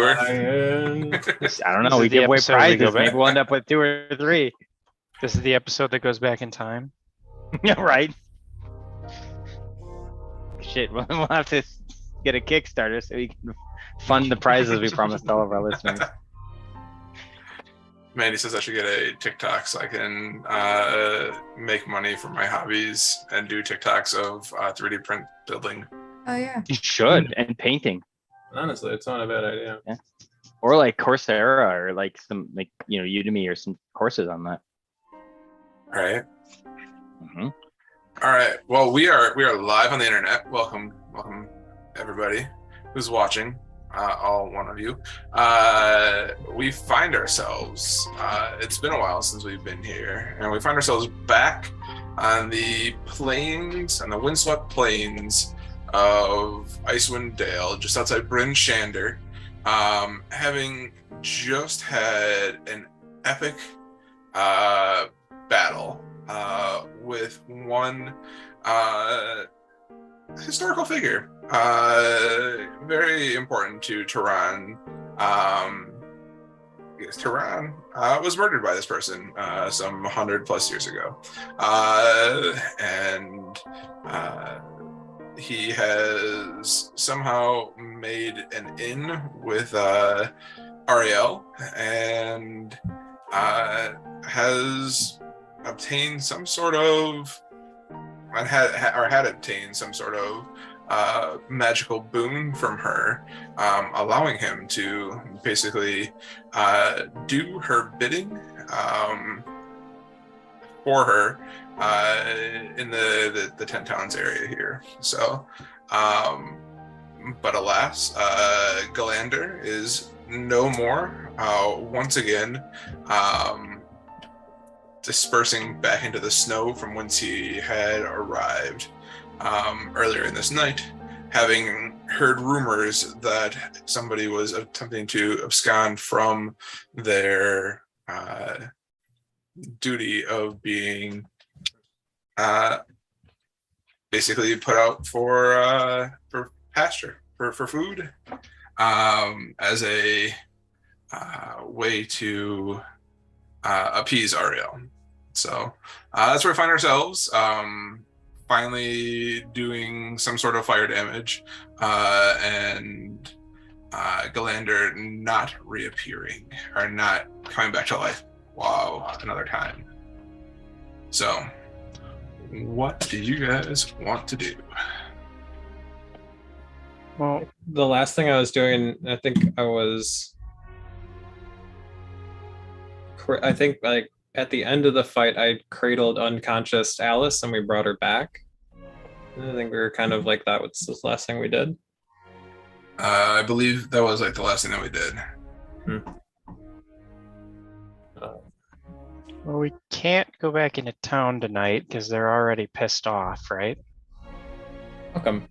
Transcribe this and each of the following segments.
over. I don't This know. is We the give away episode we go prizes. Maybe back. we'll end up with 2 or 3. This is the episode that goes back in time. Yeah, right. Shit, we'll have to get a Kickstarter so we can fund the prizes we promised all of our listeners. Mandy says I should get a TikTok so I can make money for my hobbies and do TikToks of 3D print building. Oh yeah. You should, and painting, Honestly, it's not a bad idea. or like Coursera, or like some Udemy or some courses on that. All right. Mhm. All right. Well, we are live on the internet. Welcome everybody who's watching. All one of you. We find ourselves. It's been a while since we've been here, and we find ourselves back on the plains, on the windswept plains of Icewind Dale, just outside Bryn Shander, having just had an epic battle with one historical figure, very important to Tehran. Yes, Tehran was murdered by this person some 100+ years ago, and he has somehow made an in with Ariel, and has obtained some sort of, had obtained some sort of magical boon from her, allowing him to basically do her bidding for her in the 10 Towns area here. So, but alas, Galander is no more. Once again, dispersing back into the snow from whence he had arrived earlier in this night, having heard rumors that somebody was attempting to abscond from their duty of being basically put out for pasture, for food, as a way to appease Ariel. So that's where we find ourselves, finally doing some sort of fire damage, and Galander not reappearing, or not coming back to life. Wow, another time. So, what do you guys want to do? Well, the last thing I was doing, I think like at the end of the fight, I cradled unconscious Alice and we brought her back. I think we were kind of like, that was the last thing we did. I believe that was like the last thing that we did. Well, we can't go back into town tonight because they're already pissed off, right? How come?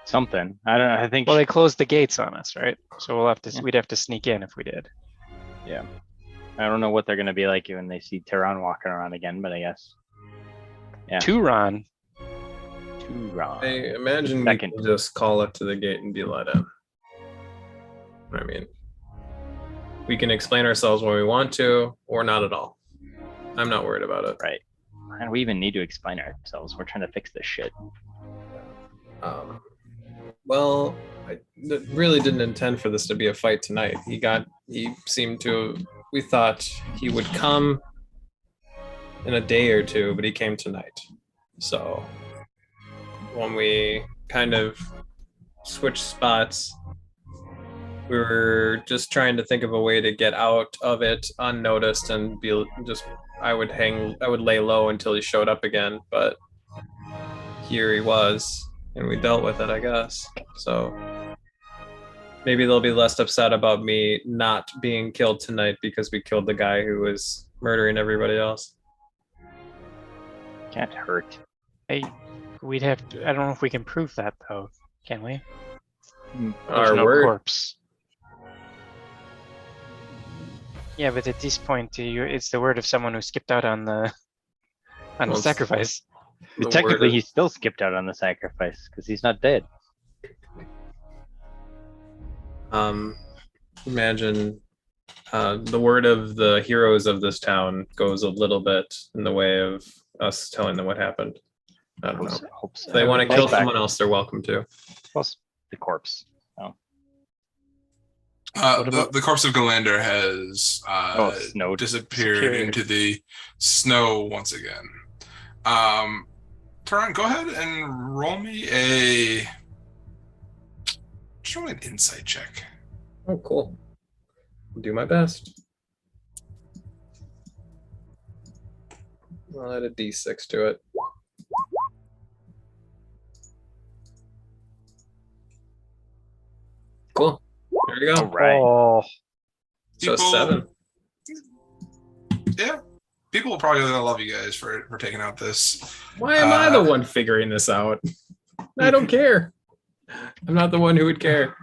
Something. I don't know. I think. Well, they closed the gates on us, right? So we'd have to sneak in if we did. Yeah. I don't know what they're gonna be like when they see Tehran walking around again, but I guess. Yeah. Turon. I imagine we can just call up to the gate and be let in. I mean, we can explain ourselves when we want to, or not at all. I'm not worried about it. Right. And we even need to explain ourselves. We're trying to fix this shit. Well, I really didn't intend for this to be a fight tonight. We thought he would come in a day or two, but he came tonight. So when we kind of switched spots, we were just trying to think of a way to get out of it unnoticed and I would lay low until he showed up again, but here he was and we dealt with it, I guess. So maybe they'll be less upset about me not being killed tonight because we killed the guy who was murdering everybody else. Can't hurt. I don't know if we can prove that though, can we? Our There's no word. corpse. Yeah, but at this point, it's the word of someone who skipped out on the sacrifice. Technically, he still skipped out on the sacrifice because he's not dead. imagine the word of the heroes of this town goes a little bit in the way of us telling them what happened. I don't know. Hope so. If they want to kill Back. someone else, they're welcome to. Plus the corpse. Oh, The corpse of Galander has snow disappeared into the snow once again. Taran, go ahead and roll me just roll an insight check. Oh, cool. I'll do my best. I'll add a D6 to it. Cool. There you all go. right. Oh, So 7. Yeah. People will probably love you guys for taking out this. Why am I the one figuring this out? I don't care. I'm not the one who would care.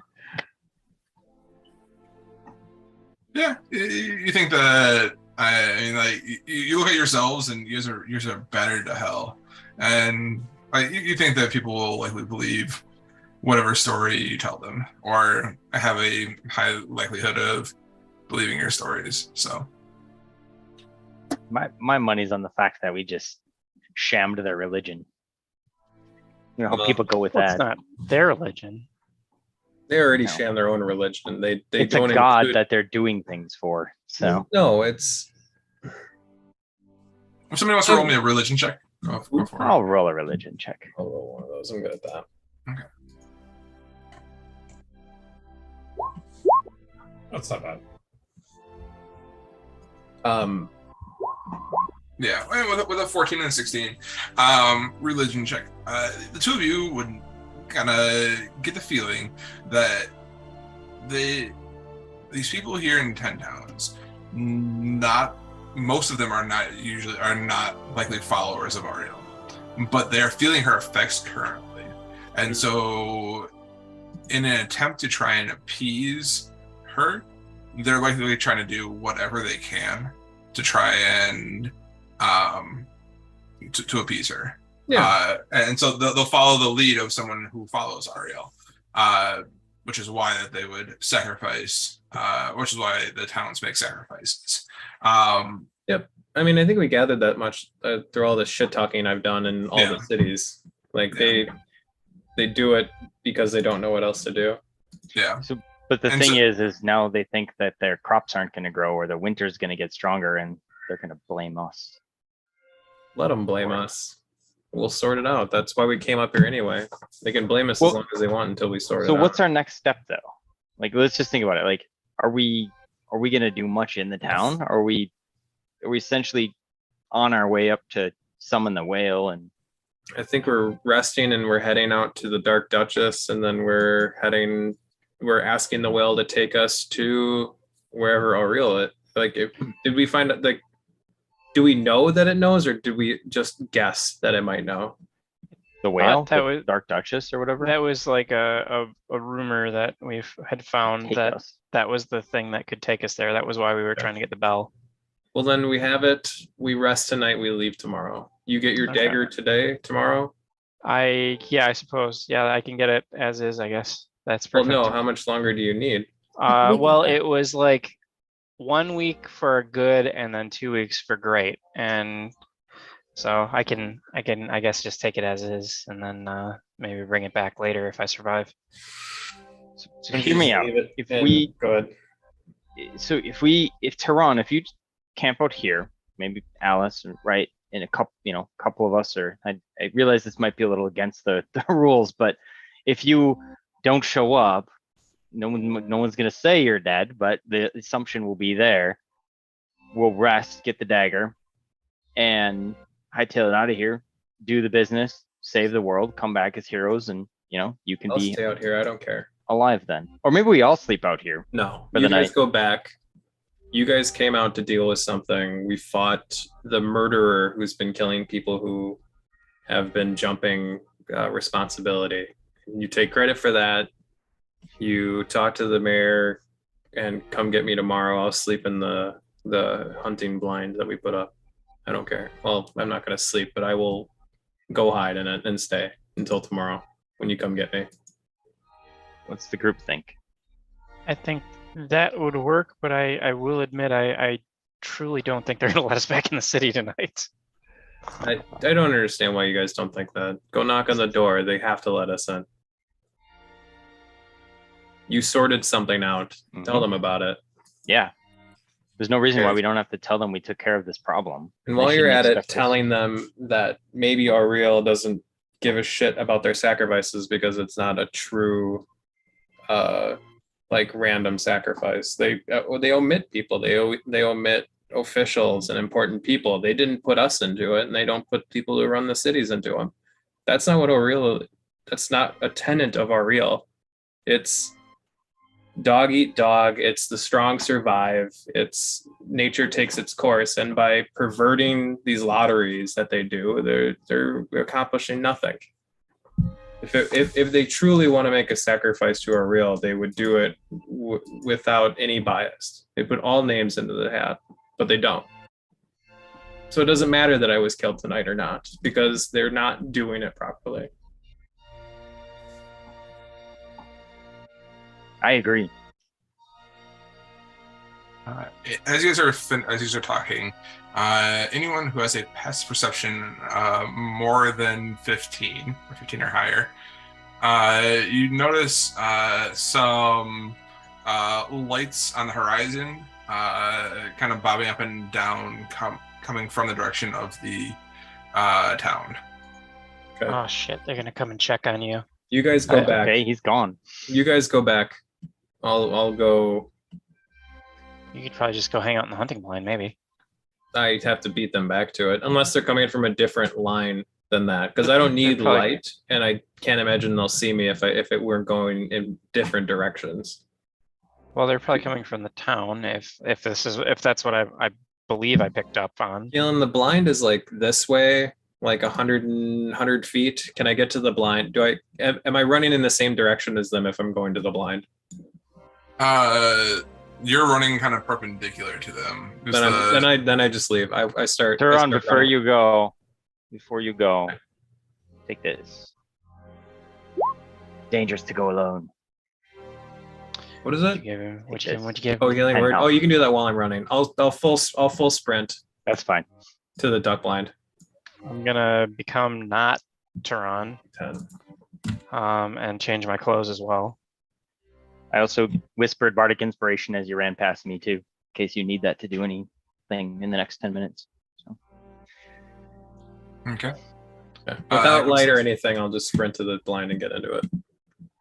Yeah. You think that, I mean, like, you look at yourselves and you guys are battered to hell. And like, you think that people will likely believe whatever story you tell them, or have a high likelihood of believing your stories. So My money's on the fact that we just shammed their religion. You know how Well, people go with well, it's that. not their religion. They already No. sham their own religion. They It's a don't god include- that they're doing things for. So No, it's if somebody wants to roll me a religion check, go for it. I'll roll a religion check. I'll roll one of those. I'm good at that. That's not bad. Yeah, I mean, with a 14 and 16 religion check, the two of you would kind of get the feeling that these people here in 10 Towns, most of them are not likely followers of Ariel, but they're feeling her effects currently, and so in an attempt to try and appease her, they're likely trying to do whatever they can to try and to appease her. Yeah. And so they'll follow the lead of someone who follows Ariel, which is why that they would sacrifice, which is why the towns make sacrifices. I mean, I think we gathered that much through all the shit talking I've done in all the cities. Like they do it because they don't know what else to do. Yeah. But the And thing so- is now they think that their crops aren't going to grow or the winter's going to get stronger and they're going to blame us. Let them blame us. We'll sort it out. That's why we came up here anyway. They can blame us Well, as long as they want until we sort it So out. what's our next step though? Like, let's just think about it. Like, are we going to do much in the town? Are we essentially on our way up to summon the whale? And I think we're resting and we're heading out to the Dark Duchess, and then we're asking the whale to take us to wherever Aurel it. Like, did we find out, like, do we know that it knows, or did we just guess that it might know? the whale, that the was- Dark Duchess or whatever. That was like a rumor that we had found Take that us. that was the thing that could take us there. That was why we were trying to get the bell. Well, then we have it. We rest tonight. We leave tomorrow. You get your Okay. dagger tomorrow. I suppose. Yeah, I can get it as is, I guess. That's Well, perfect. no. How much longer do you need? Well, it was like 1 week for good and then 2 weeks for great. And so I can, I guess, just take it as is and then maybe bring it back later if I survive. So hear me out. If we go ahead. if Tehran, if you camp out here, maybe Alice, right, in a couple of us, or I realize this might be a little against the rules, but if you don't show up, no one's gonna say you're dead, but the assumption will be there. We'll rest, get the dagger, and hightail it out of here, do the business, save the world, come back as heroes, and you can I'll be stay out here. I don't care. alive then. Or maybe we all sleep out here. No, For you the guys night. go back. You guys came out to deal with something. We fought the murderer who's been killing people who have been jumping responsibility. You take credit for that. You talk to the mayor and come get me tomorrow. I'll sleep in the hunting blind that we put up. I don't care. Well, I'm not going to sleep, but I will go hide in it and stay until tomorrow when you come get me. What's the group think? I think That would work, but I will admit I truly don't think they're gonna let us back in the city tonight. I don't understand why you guys don't think that. Go knock on the door. They have to let us in. You sorted something out. Tell Mhm. them about it. Yeah. There's no reason why Okay. we don't have to tell them we took care of this problem. And They while you're shouldn't at it, expect us- telling them that maybe Ariel doesn't give a shit about their sacrifices because it's not a true, like random sacrifice. They omit people. They omit officials and important people. They didn't put us into it, and they don't put people who run the cities into them. That's not what Ariel. That's not a tenet of Ariel. It's dog eat dog. It's the strong survive. It's nature takes its course, and by perverting these lotteries that they do, they're accomplishing nothing. If they truly want to make a sacrifice to Ariel, they would do it without any bias. They put all names into the hat, but they don't. So it doesn't matter that I was killed tonight or not, because they're not doing it properly. I agree. As you guys are talking, anyone who has a pest perception more than 15 or 15 or higher, you notice some lights on the horizon, kind of bobbing up and down, coming from the direction of the town. Okay. Oh shit, they're gonna come and check on you. You guys go back. Okay, he's gone. You guys go back. I'll go. You could probably just go hang out in the hunting blind, maybe. I'd have to beat them back to it, unless they're coming from a different line than that, because I don't need Probably- light, and I can't imagine they'll see me if it were going in different directions. Well, they're probably coming from the town if that's what I believe I picked up on. Keelan, the blind is like this way, like 100 feet. Can I get to the blind? Am I running in the same direction as them if I'm going to the blind? You're running kind of perpendicular to them. Then I just leave. I start. Turon, before you go, take this. Dangerous to go alone. What is What'd it? you give him? What'd you It give him? What'd you give Oh, him? healing And word. health. Oh, you can do that while I'm running. I'll full sprint That's fine. to the duck blind. I'm gonna become not Turon, 10. and change my clothes as well. I also whispered Bardic Inspiration as you ran past me too, in case you need that to do anything in the next 10 minutes. So Okay. Yeah. Without light or looks- anything, I'll just sprint to the blind and get into it.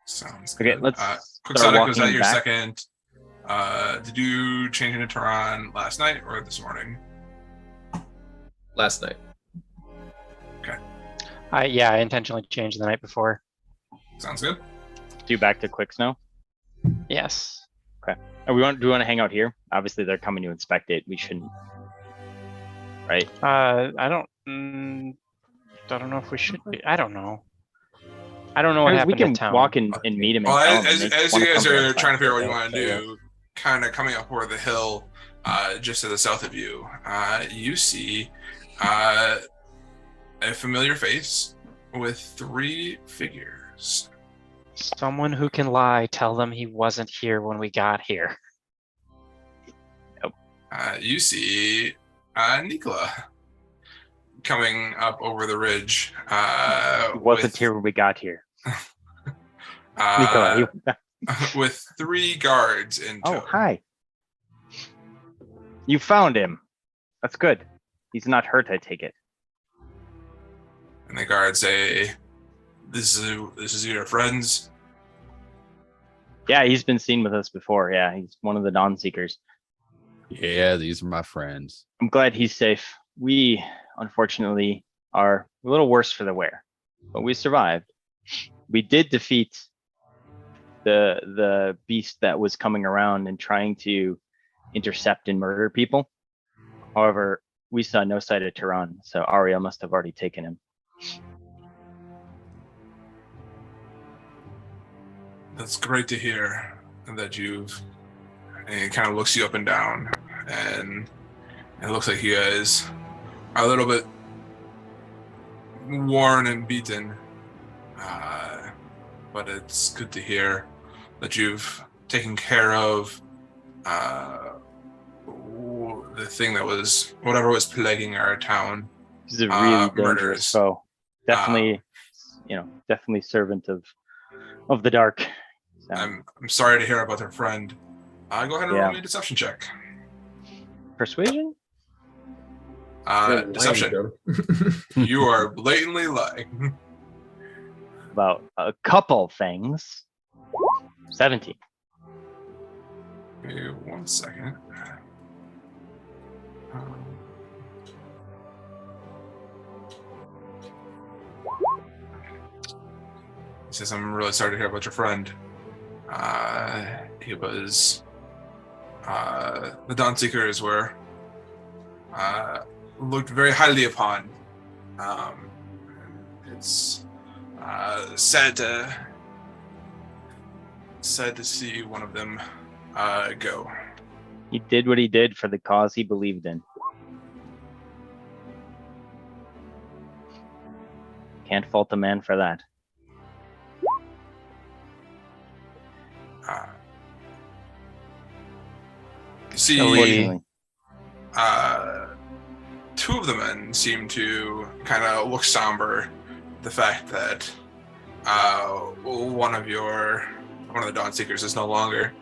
Sounds okay, good. let's Quixotic, start was that walking your back. second? Did you change into Tehran last night or this morning? Last night. I intentionally changed the night before. Sounds good. Do back to Quick Snow. Yes. Do we want to hang out here? Obviously, they're coming to inspect it. We shouldn't, right? I don't know if we should be. I don't know. I don't know what Because happened we can to town. walk and meet him. Well, and tell as, them they as wanna you guys come to are us, trying to figure out what you fine. want to do, kind of coming up over the hill, just to the south of you, you see a familiar face with 3 figures. Someone who can lie, tell them he wasn't here when we got here. You see Nikola coming up over the ridge. He wasn't with, here when we got here. uh, Nicola, with 3 guards in tow. oh, hi. You found him. That's good. He's not hurt, I take it. And the guards say, "This is your friends." Yeah, he's been seen with us before. Yeah, he's one of the Dawn Seekers. Yeah, these are my friends. I'm glad he's safe. We, unfortunately, are a little worse for the wear, but we survived. We did defeat the beast that was coming around and trying to intercept and murder people. However, we saw no sight of Tehran, so Ariel must have already taken him. That's great to hear that you've. And he kind of looks you up and down, and it looks like you guys are a little bit worn and beaten. But it's good to hear that you've taken care of the thing that was whatever was plaguing our town. He's a really dangerous Murderers. foe. Definitely, definitely servant of the dark. So, I'm sorry to hear about their friend. Go ahead and roll me a deception check. persuasion? Deception. You are blatantly lying. About a couple things. 17. Give me 1 second. He says, I'm really sorry to hear about your friend. He was the Dawnseekers were looked very highly upon. It's sad to see one of them go. He did what he did for the cause he believed in. Can't fault a man for that. See, Unfortunately. two of the men seem to kind of look somber. The fact that one of the Dawnseekers is no longer,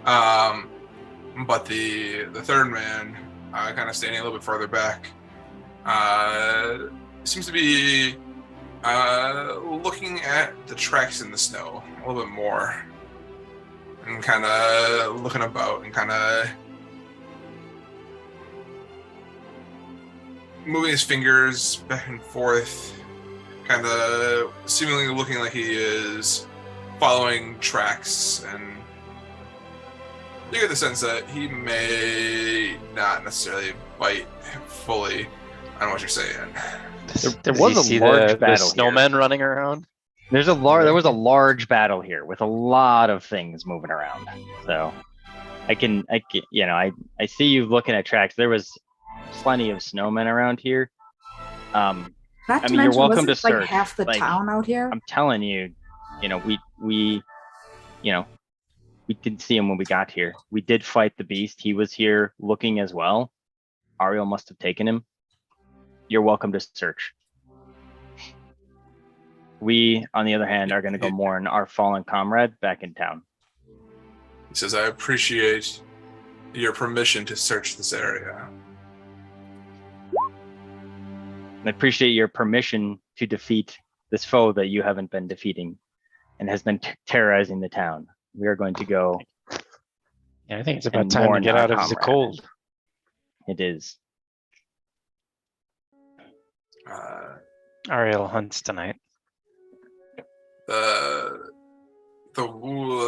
but the third man, kind of standing a little bit further back, seems to be looking at the tracks in the snow a little bit more, and kind of looking about and kind of moving his fingers back and forth, kind of seemingly looking like he is following tracks, and you get the sense that he may not necessarily bite fully on what you're saying. There was a large battle here. snowmen running around. There was a large battle here with a lot of things moving around. So I see you looking at tracks. There was plenty of snowmen around here. Not to you're mention, welcome wasn't to search. like half the Like, town out here? I'm telling you, we didn't see him when we got here. We did fight the beast. He was here looking as well. Ariel must have taken him. You're welcome to search. We, on the other hand, are going to go mourn our fallen comrade back in town. He says, I appreciate your permission to search this area. I appreciate your permission to defeat this foe that you haven't been defeating and has been terrorizing the town. We are going to go. Yeah, I think it's about And time to mourn get our out of the comrade. cold. It is. Ariel hunts tonight. The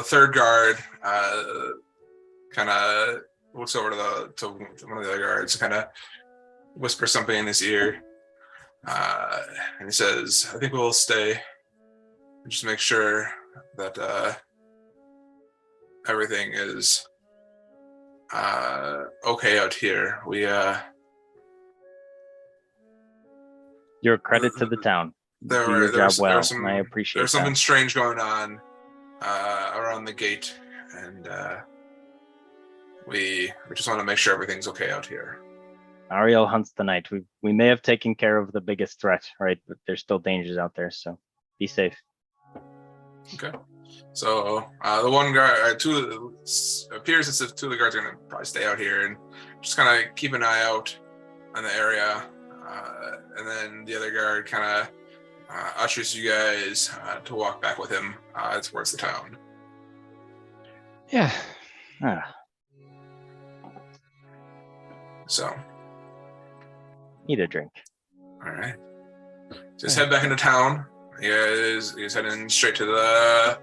third guard kind of looks over to one of the other guards, kind of whispers something in his ear, and he says, I think we'll stay and just make sure that everything is okay out here. You're a credit to the town. You do your job well, and I appreciate there's something that. strange going on around the gate, and we just want to make sure everything's okay out here. Ariel hunts the night. We may have taken care of the biggest threat, right? But there's still dangers out there, so be safe. Okay. So the one guard, appears as if two of the guards are going to probably stay out here and just kind of keep an eye out on the area. And then the other guard kind of ushers you guys to walk back with him towards the town. Yeah. Ah, So, need a drink. all right. Just head back into town. You guys heading straight to the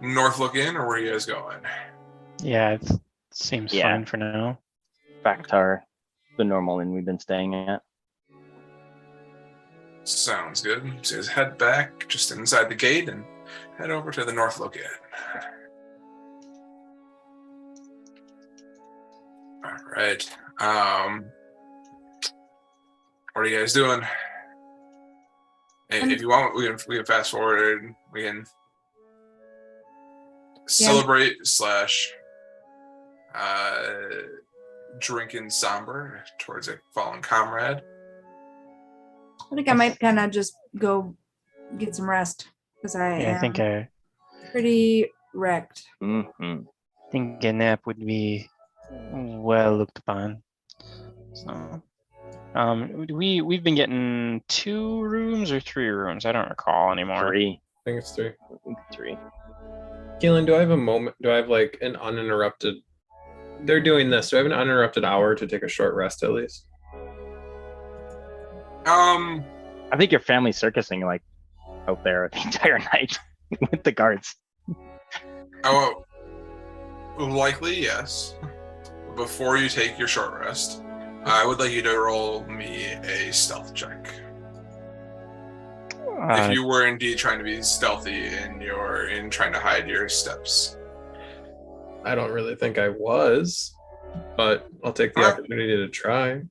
Northlook Inn, or where are you guys going? Yeah, it seems Yeah. fine for now. Back to the normal inn we've been staying at. Sounds good. So you guys head back just inside the gate and head over to the Northlook Inn. All right. What are you guys doing? If you want, we can fast forward. We can celebrate / drinking somber towards a fallen comrade. I think I might kind of just go get some rest because I Yeah, am I think pretty wrecked. Mhm. a nap would be well looked upon. So, we've been getting 2 rooms or 3 rooms. I don't recall anymore. 3. I think it's 3. I think 3. Keelan, do I have a moment? Do I have like an uninterrupted? They're doing this. Do I have an uninterrupted hour to take a short rest at least? I think your family's circusing like out there the entire night with the guards. Oh, likely yes. Before you take your short rest, I would like you to roll me a stealth check. If you were indeed trying to be stealthy in trying to hide your steps. I don't really think I was, but I'll take the Alright. opportunity to try.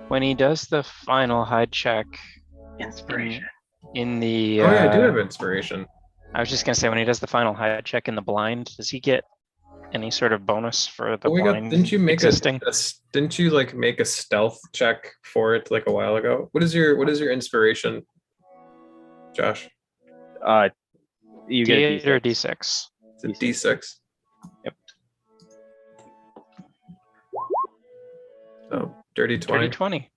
When he does the final hide check Inspiration. in the, Oh yeah, I do have inspiration. I was just gonna say, when he does the final hide check in the blind, does he get any sort of bonus for the Oh, we got. blind Didn't you make existing? didn't you like make a stealth check for it like a while ago? What is your inspiration, Josh? You get a D8 or D6. D6? It's a D6. Yep. So dirty 20. Dirty 20.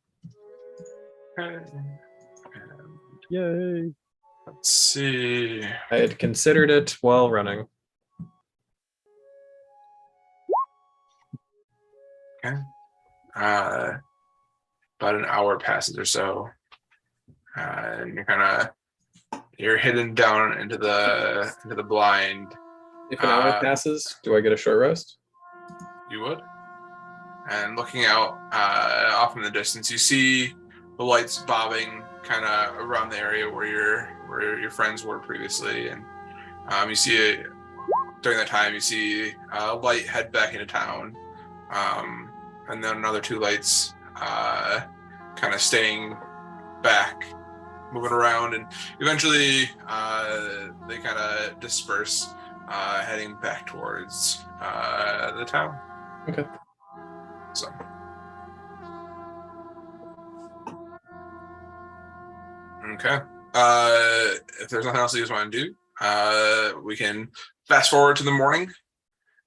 Yay. Let's see. I had considered it while running. Okay. About an hour passes or so, and you're hidden down into the blind. If an hour passes, do I get a short rest? You would. And looking out off in the distance, you see the lights bobbing kind of around the area where your friends were previously, and you see it during that time. You see a light head back into town, and then another 2 lights kind of staying back, moving around, and eventually they kind of disperse, heading back towards the town. Okay. So. Okay. If there's nothing else you guys want to do, we can fast forward to the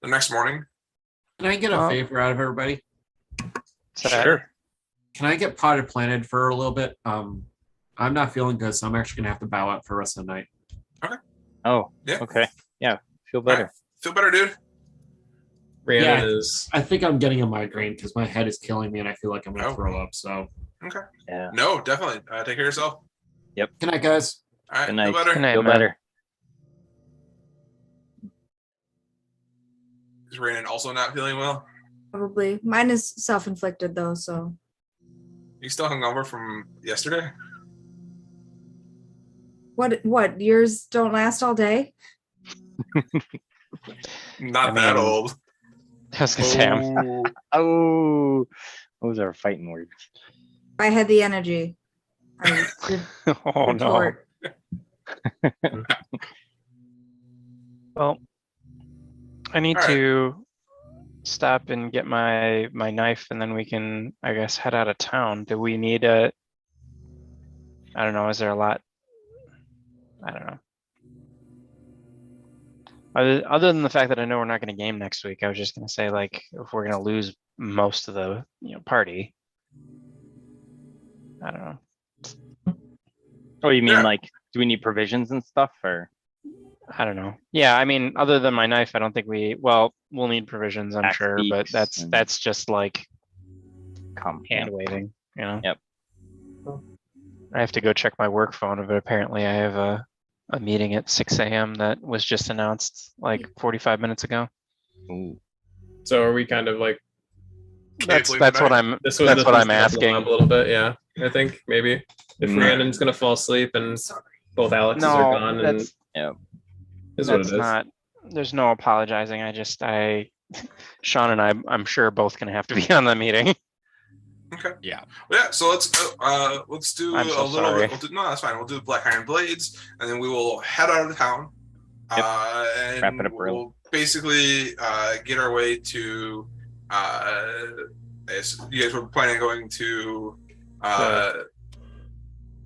next morning. Can I get a favor out of everybody? Sure. Can I get potted planted for a little bit? I'm not feeling good, so I'm actually gonna have to bow out for the rest of the night. Oh, Yeah. okay. Yeah, feel better. Alright. Feel better, dude? Rhiannon Yeah. is. I think I'm getting a migraine because my head is killing me and I feel like I'm gonna Oh. throw up. So Yeah. No, definitely. Take care of yourself. good night, guys. All right. Good night. Feel better. Good night, Feel man. better. Is Rhiannon also not feeling well? Probably. Mine is self-inflicted though, so You still hungover from yesterday? what? Yours don't last all day? Not I that mean, old. I was gonna say, I'm- Oh, those are fighting words. If I had the energy, I would oh no. retort. Well, I need All right. to stop and get my knife, and then we can, I guess, head out of town. Do we need I don't know. Is there a lot? I don't know. Other than the fact that I know we're not going to game next week, I was just going to say, like, if we're going to lose most of the party, I don't know. Oh, you mean Yeah. like, do we need provisions and stuff, or I don't know. Yeah, I mean, other than my knife, I don't think we'll need provisions, I'm Axe sure, but beaks and- that's just like come? hand waving, you know? Yep. I have to go check my work phone, but apparently I have a meeting at 6 a.m. that was just announced like 45 minutes ago. Ooh. So are we kind of like That's sleep what tonight? I'm this was that's the what I'm first level asking. up a little bit? Yeah, I think maybe if Mm. Rhiannon's gonna fall asleep and both Alexes are No, gone, and that's is what it that's is. not. There's no apologizing. Sean and I'm sure both gonna have to be on the meeting. Okay. Yeah. Well, yeah. So let's do I'm so a little sorry. bit. No, that's fine. We'll do Black Iron Blades, and then we will head out of town. Yep. And Wrap it up early. we'll basically get our way to. You guys were planning on going to.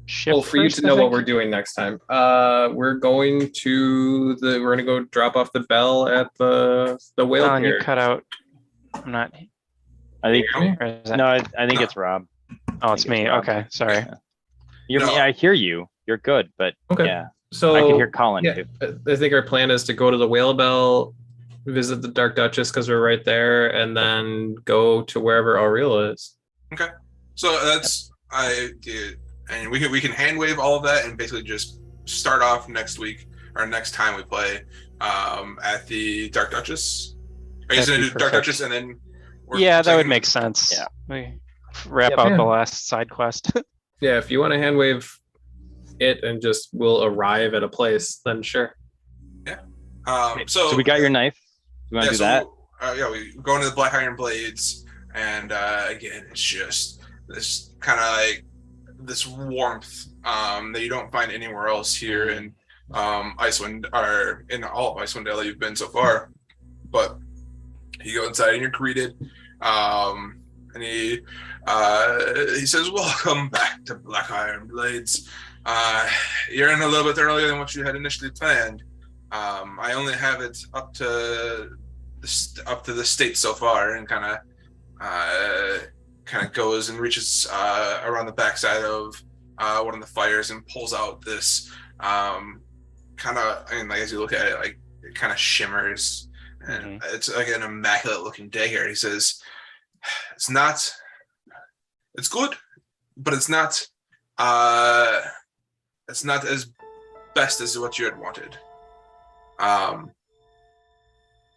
Ship Well, for you first, to I know what think? we're doing next time, we're going to go drop off the bell at the whale Alan, you pier. cut out. I'm not. I think Or is that- no, I think No. it's Rob. Oh, it's think it's me. Rob. Okay, sorry. No. I hear you. You're good, but Okay. yeah, So I can hear Colin yeah, too. I think our plan is to go to the whale bell, visit the Dark Duchess because we're right there, and then go to wherever Aurela is. So that's I did, and we can hand wave all of that and basically just start off next week or next time we play at the Dark Duchess. Are you That'd going be to do Dark perfect. Duchess and then? Yeah, that would second- make sense. Yeah. We wrap Yeah, out man. the last side quest. Yeah, if you want to hand wave it and just we'll arrive at a place, then sure. So we got your knife. You want to do that? Yeah, we go into the Black Iron Blades, and again, it's just this kind of like this warmth that you don't find anywhere else here in Icewind, or in all of Icewind Dale that you've been so far. But you go inside and you're greeted, and he says, "Welcome back to Black Iron Blades. You're in a little bit earlier than what you had initially planned. I only have it up to the state so far," and kind of goes and reaches around the backside of one of the fires and pulls out this as you look at it, like it kind of shimmers, and it's like an immaculate looking dagger. He says, it's good, but it's not as best as what you had wanted.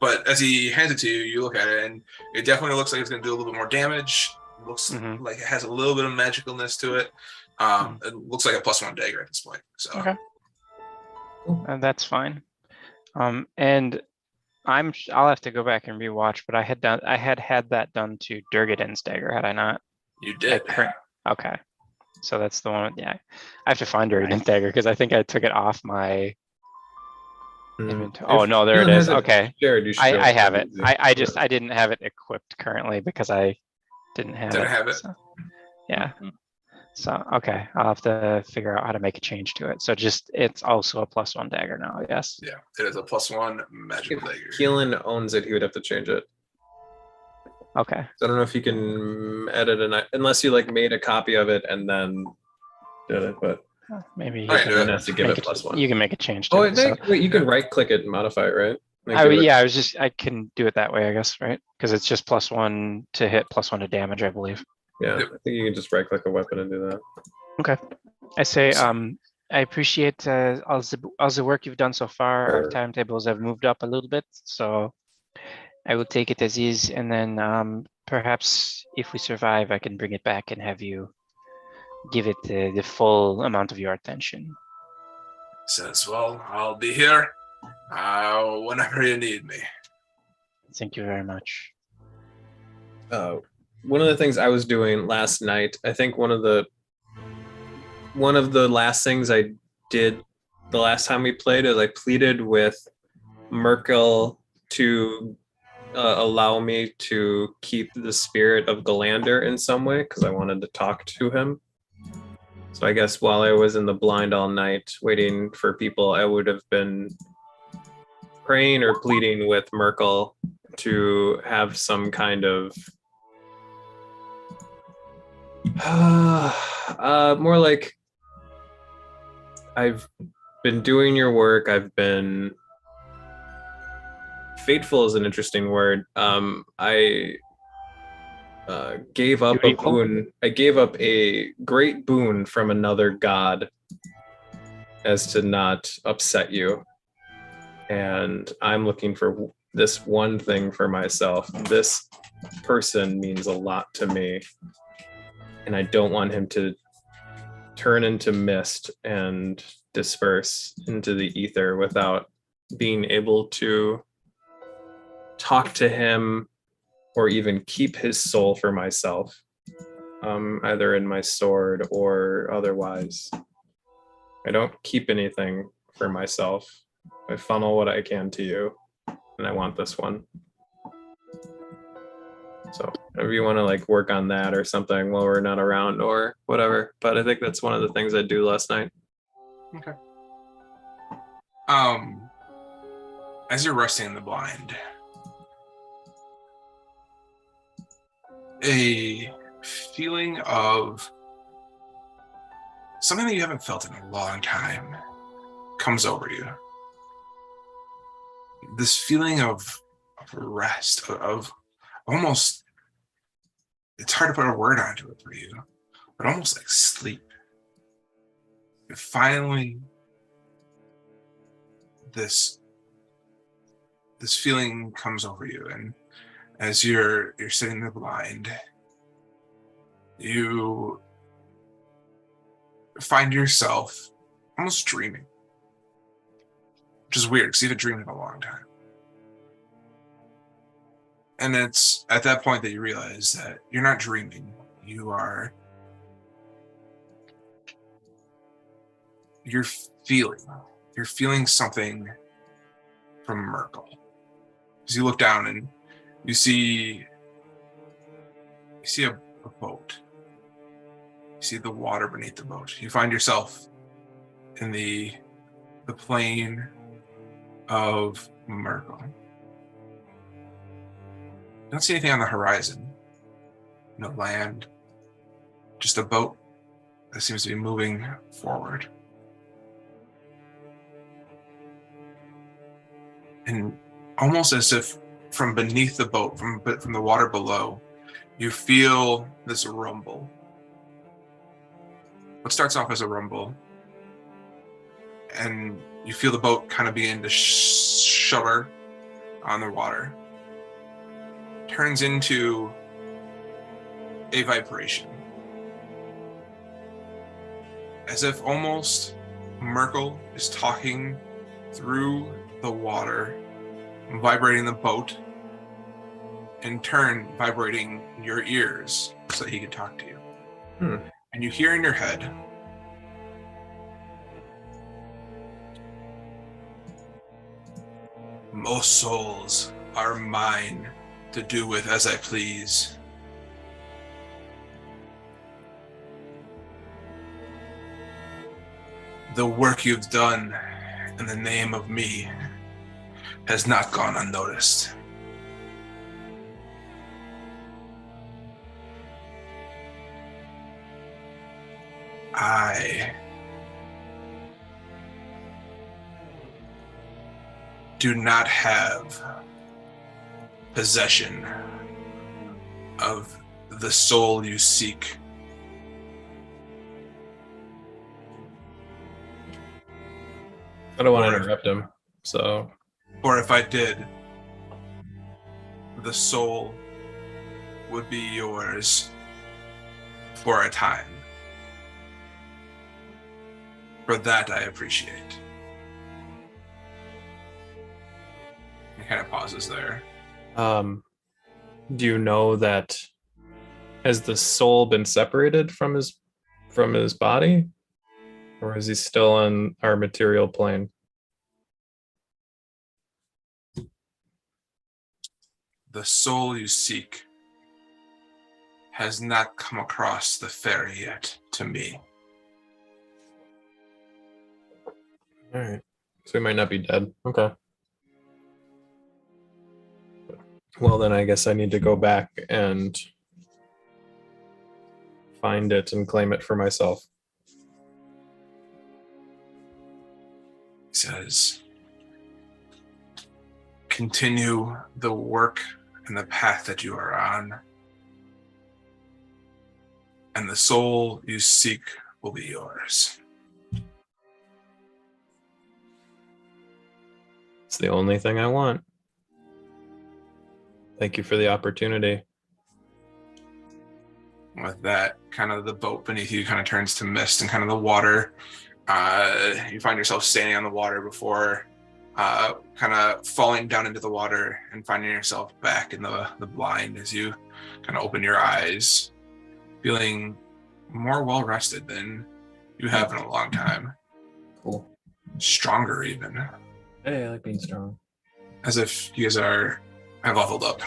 But as he hands it to you, you look at it, and it definitely looks like it's going to do a little bit more damage. It looks like it has a little bit of magicalness to it. It looks like a +1 dagger at this point. So Okay. That's fine. And I'll have to go back and rewatch, but I had had that done to Durgadin's dagger, had I not? you did. Okay. So that's the one. Yeah, I have to find Durgadin's dagger because I think I took it off my inventory. Oh no, there it is. Okay, Jared, you should I have it. easy. I didn't have it equipped currently because I didn't have it. So, yeah. So okay, I'll have to figure out how to make a change to it. So it's also a +1 dagger now, I guess. Yeah, it is a +1 magical dagger. If Keelan owns it, he would have to change it. Okay. So I don't know if you can edit unless you like made a copy of it and then did it, but Maybe you All right, can do it. then has to give make it +1. You can make a change to Oh, it. So. wait, you can right click it and modify it, right? Like, give it- Yeah, I can do it that way, I guess, right? Because it's just +1 to hit, +1 to damage, I believe. Yeah, Yep. I think you can just right click a weapon and do that. Okay. I say, I appreciate all the work you've done so far. Our Sure. timetables have moved up a little bit, so I will take it as is, and then perhaps if we survive, I can bring it back and have you give it the full amount of your attention. Says, well, I'll be here whenever you need me. Thank you very much. One of the things I was doing last night, I think one of the last things I did the last time we played is I pleaded with Merkel to allow me to keep the spirit of Galander in some way because I wanted to talk to him. So I guess while I was in the blind all night waiting for people, I would have been praying or pleading with Merkel to have some kind of more like I've been doing your work. I've been faithful is an interesting word. I gave up a boon. I gave up a great boon from another god as to not upset you. And I'm looking for this one thing for myself. This person means a lot to me. And I don't want him to turn into mist and disperse into the ether without being able to talk to him or even keep his soul for myself. either in my sword or otherwise. I don't keep anything for myself. I funnel what I can to you, and I want this one. So if you want to like work on that or something while we're not around or whatever, but I think that's one of the things I do last night. Okay. As you're resting in the blind, a feeling of something that you haven't felt in a long time comes over you. This feeling of rest, of almost, it's hard to put a word onto it for you, but almost like sleep. And finally, this feeling comes over you, and as you're sitting in the blind, you find yourself almost dreaming, which is weird because you haven't dreamed in a long time. And it's at that point that you realize that you're not dreaming. You're feeling something from Merkel. As you look down and you see a boat. You see the water beneath the boat. You find yourself in the plain of Merkel. You don't see anything on the horizon. No land. Just a boat that seems to be moving forward. And almost as if from beneath the boat, from the water below, you feel this rumble. What starts off as a rumble, and you feel the boat kind of begin to shudder on the water, turns into a vibration. As if almost Merkel is talking through the water, vibrating the boat, in turn vibrating your ears so that he can talk to you. And you hear in your head, most souls are mine to do with as I please. The work you've done in the name of me has not gone unnoticed. I do not have possession of the soul you seek. I don't want to interrupt him, so. Or if I did, the soul would be yours for a time. For that, I appreciate. He kind of pauses there. Do you know that has the soul been separated from his body, or is he still on our material plane? The soul you seek has not come across the ferry yet to me. All right. So he might not be dead. Okay. Well, then I guess I need to go back and find it and claim it for myself. He says, continue the work and the path that you are on, and the soul you seek will be yours. It's the only thing I want. Thank you for the opportunity. With that, kind of the boat beneath you kind of turns to mist, and kind of the water, you find yourself standing on the water before kind of falling down into the water and finding yourself back in the blind as you kind of open your eyes. feeling more well rested than you have in a long time. Cool. Stronger even, Hey, I like being strong. as if you guys have leveled up.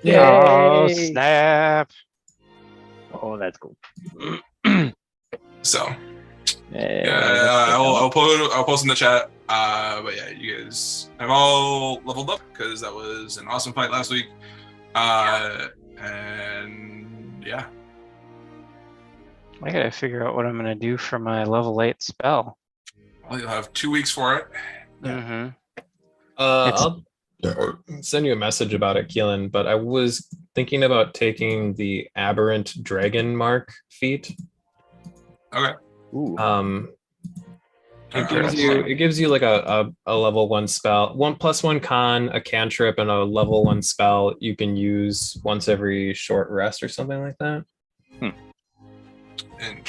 Oh, Yay. snap. Oh, that's cool. So Yeah, yeah, I'll post in the chat. But yeah, you guys have all leveled up because that was an awesome fight last week. And yeah, I gotta figure out what I'm gonna do for my level 8 spell. well, you'll have 2 weeks for it. Mm-hmm. I'll send you a message about it, Keelan, but I was thinking about taking the Aberrant Dragon Mark feat. Okay. Ooh. It gives you like a level 1 spell, 1+1 con, a cantrip, and a level 1 spell you can use once every short rest or something like that. And